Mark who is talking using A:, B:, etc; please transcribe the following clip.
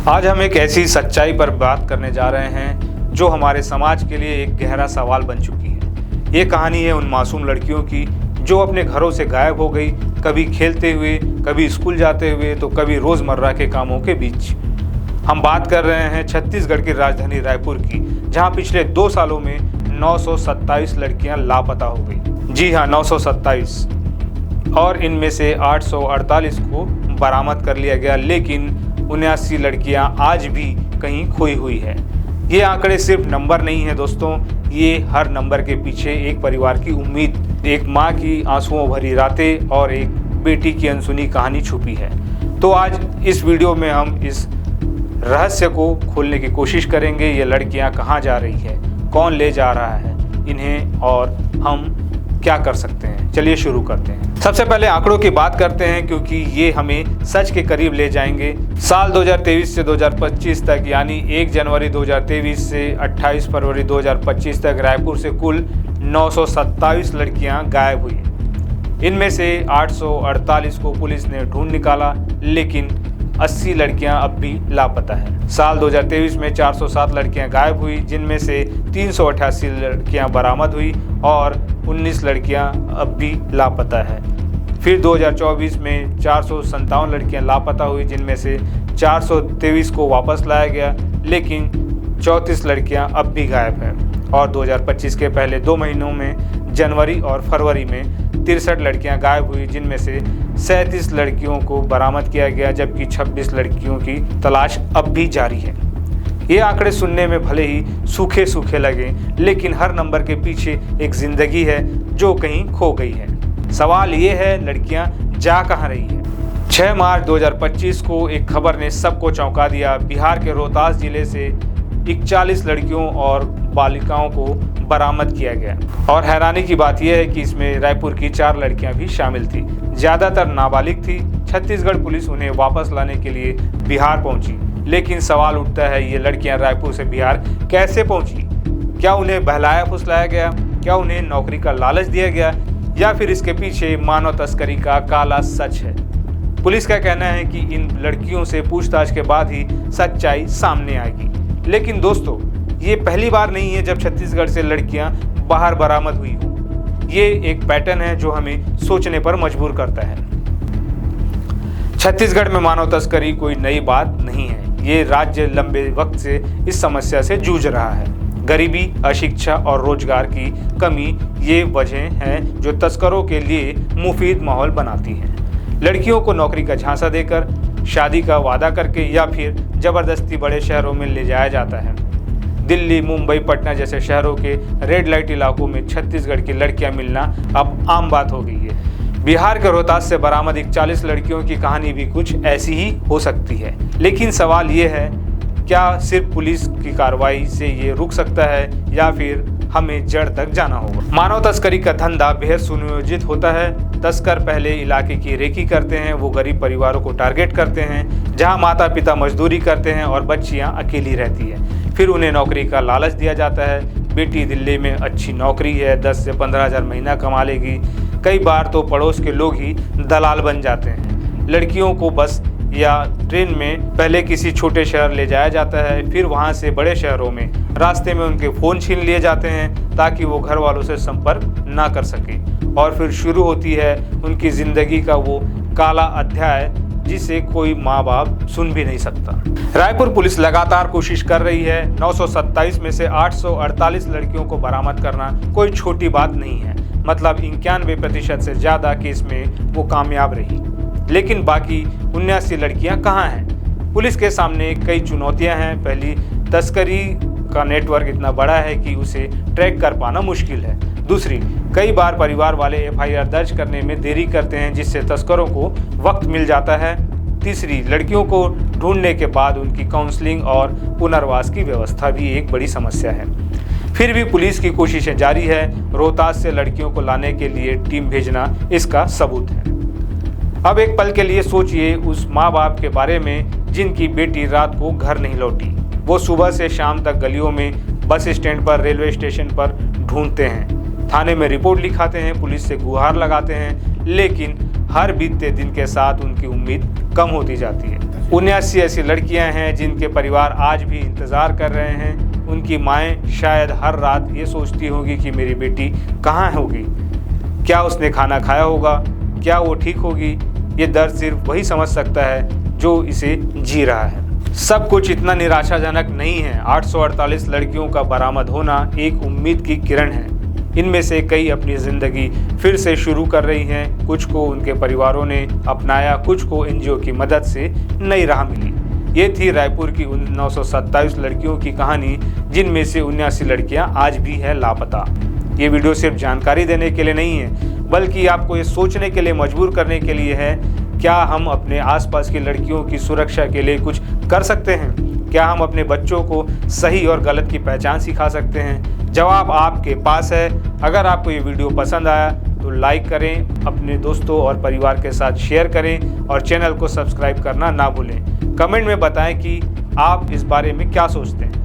A: आज हम एक ऐसी सच्चाई पर बात करने जा रहे हैं जो हमारे समाज के लिए एक गहरा सवाल बन चुकी है। ये कहानी है उन मासूम लड़कियों की जो अपने घरों से गायब हो गई, कभी खेलते हुए, कभी स्कूल जाते हुए, तो कभी रोज़मर्रा के कामों के बीच। हम बात कर रहे हैं छत्तीसगढ़ की राजधानी रायपुर की, जहां पिछले 2 सालों में 927 लड़कियां लापता हो गई। जी हाँ, 927, और इनमें से 848 को बरामद कर लिया गया, लेकिन 79 लड़कियां आज भी कहीं खोई हुई है। ये आंकड़े सिर्फ नंबर नहीं है दोस्तों, ये हर नंबर के पीछे एक परिवार की उम्मीद, एक माँ की आंसुओं भरी रातें और एक बेटी की अनसुनी कहानी छुपी है। तो आज इस वीडियो में हम इस रहस्य को खोलने की कोशिश करेंगे। ये लड़कियां कहाँ जा रही है, कौन ले जा रहा है इन्हें, और हम क्या कर सकते हैं। चलिए शुरू करते हैं। सबसे पहले आंकड़ों की बात करते हैं, क्योंकि ये हमें सच के करीब ले जाएंगे। साल 2023 से 2025 तक, यानी 1 जनवरी 2023 से 28 फरवरी 2025 तक रायपुर से कुल 927 लड़कियां गायब हुई। इनमें से 848 को पुलिस ने ढूंढ निकाला, लेकिन 80 लड़कियां अब भी लापता है। साल 2023 में 407 लड़कियां गायब हुई, जिनमें से 388 लड़कियां बरामद हुई और 19 लड़कियां अब भी लापता है। फिर 2024 में 457 लड़कियां लापता हुई, जिनमें से 423 को वापस लाया गया, लेकिन 34 लड़कियां अब भी गायब हैं। और 2025 के पहले 2 महीनों में जनवरी और फरवरी में 63 लड़कियां गायब हुई, जिनमें से 37 लड़कियों को बरामद किया गया, जबकि 26 लड़कियों की तलाश अब भी जारी है। ये आंकड़े सुनने में भले ही सूखे सूखे लगे, लेकिन हर नंबर के पीछे एक जिंदगी है जो कहीं खो गई है। सवाल ये है, लड़कियां जा कहाँ रही है। 6 मार्च 2025 को एक खबर ने सबको चौंका दिया। बिहार के रोहतास जिले से 41 लड़कियों और बालिकाओं को बरामद किया गया, और हैरानी की बात यह है कि इसमें रायपुर की 4 लड़कियां भी शामिल थी। ज़्यादातर नाबालिग थी। छत्तीसगढ़ पुलिस उन्हें वापस लाने के लिए बिहार पहुंची, लेकिन सवाल उठता है, ये लड़कियां रायपुर से बिहार कैसे पहुंची? क्या उन्हें बहलाया फुसलाया गया? क्या उन्हें नौकरी का लालच दिया गया, या फिर इसके पीछे मानव तस्करी का काला सच है? पुलिस का कहना है कि इन लड़कियों से पूछताछ के बाद ही सच्चाई सामने आएगी। लेकिन दोस्तों, ये पहली बार नहीं है जब छत्तीसगढ़ से लड़कियां बाहर बरामद हुई हों। ये एक पैटर्न है जो हमें सोचने पर मजबूर करता है। छत्तीसगढ़ में मानव तस्करी कोई नई बात नहीं है। ये राज्य लंबे वक्त से इस समस्या से जूझ रहा है। गरीबी, अशिक्षा और रोजगार की कमी ये वजह हैं जो तस्करों के लिए मुफीद माहौल बनाती हैं। लड़कियों को नौकरी का झांसा देकर, शादी का वादा करके, या फिर जबरदस्ती बड़े शहरों में ले जाया जाता है। दिल्ली, मुंबई, पटना जैसे शहरों के रेड लाइट इलाकों में छत्तीसगढ़ की लड़कियां मिलना अब आम बात हो गई है। बिहार के रोहतास से बरामद 41 लड़कियों की कहानी भी कुछ ऐसी ही हो सकती है। लेकिन सवाल ये है, क्या सिर्फ पुलिस की कार्रवाई से ये रुक सकता है, या फिर हमें जड़ तक जाना होगा? मानव तस्करी का धंधा बेहद सुनियोजित होता है। तस्कर पहले इलाके की रेकी करते हैं। वो गरीब परिवारों को टारगेट करते हैं, जहां माता पिता मजदूरी करते हैं और बच्चियां अकेली रहती है। फिर उन्हें नौकरी का लालच दिया जाता है। बेटी दिल्ली में अच्छी नौकरी है, 10 से 15 हज़ार महीना कमा लेगी। कई बार तो पड़ोस के लोग ही दलाल बन जाते हैं। लड़कियों को बस या ट्रेन में पहले किसी छोटे शहर ले जाया जाता है, फिर वहां से बड़े शहरों में। रास्ते में उनके फ़ोन छीन लिए जाते हैं ताकि वो घर वालों से संपर्क ना कर सके, और फिर शुरू होती है उनकी ज़िंदगी का वो काला अध्याय जिसे कोई माँ बाप सुन भी नहीं सकता। रायपुर पुलिस लगातार कोशिश कर रही है। 927 में से 848 लड़कियों को बरामद करना कोई छोटी बात नहीं है। मतलब 91% से ज़्यादा केस में वो कामयाब रही। लेकिन बाकी 79 लड़कियां कहाँ हैं? पुलिस के सामने कई चुनौतियां हैं। पहली, तस्करी का नेटवर्क इतना बड़ा है कि उसे ट्रैक कर पाना मुश्किल है। दूसरी, कई बार परिवार वाले FIR दर्ज करने में देरी करते हैं, जिससे तस्करों को वक्त मिल जाता है। तीसरी, लड़कियों को ढूंढने के बाद उनकी काउंसलिंग और पुनर्वास की व्यवस्था भी एक बड़ी समस्या है। फिर भी पुलिस की कोशिशें जारी है। रोहतास से लड़कियों को लाने के लिए टीम भेजना इसका सबूत है। अब एक पल के लिए सोचिए उस माँ बाप के बारे में जिनकी बेटी रात को घर नहीं लौटी। वो सुबह से शाम तक गलियों में, बस स्टैंड पर, रेलवे स्टेशन पर ढूंढते हैं, थाने में रिपोर्ट लिखाते हैं, पुलिस से गुहार लगाते हैं, लेकिन हर बीतते दिन के साथ उनकी उम्मीद कम होती जाती है। 79 ऐसी लड़कियां हैं जिनके परिवार आज भी इंतज़ार कर रहे हैं। उनकी माएँ शायद हर रात ये सोचती होगी कि मेरी बेटी कहाँ होगी, क्या उसने खाना खाया होगा, क्या वो ठीक होगी। ये दर्द सिर्फ वही समझ सकता है जो इसे जी रहा है। सब कुछ इतना निराशाजनक नहीं है। 848 लड़कियों का बरामद होना एक उम्मीद की किरण है। इनमें से कई अपनी ज़िंदगी फिर से शुरू कर रही हैं। कुछ को उनके परिवारों ने अपनाया, कुछ को एनजीओ की मदद से नई राह मिली। ये थी रायपुर की उन 927 लड़कियों की कहानी, जिनमें से 79 लड़कियां आज भी है लापता। ये वीडियो सिर्फ जानकारी देने के लिए नहीं है, बल्कि आपको ये सोचने के लिए मजबूर करने के लिए है, क्या हम अपने आसपास की लड़कियों की सुरक्षा के लिए कुछ कर सकते हैं? क्या हम अपने बच्चों को सही और गलत की पहचान सिखा सकते हैं? जवाब आपके पास है। अगर आपको ये वीडियो पसंद आया तो लाइक करें, अपने दोस्तों और परिवार के साथ शेयर करें और चैनल को सब्सक्राइब करना ना भूलें। कमेंट में बताएं कि आप इस बारे में क्या सोचते हैं।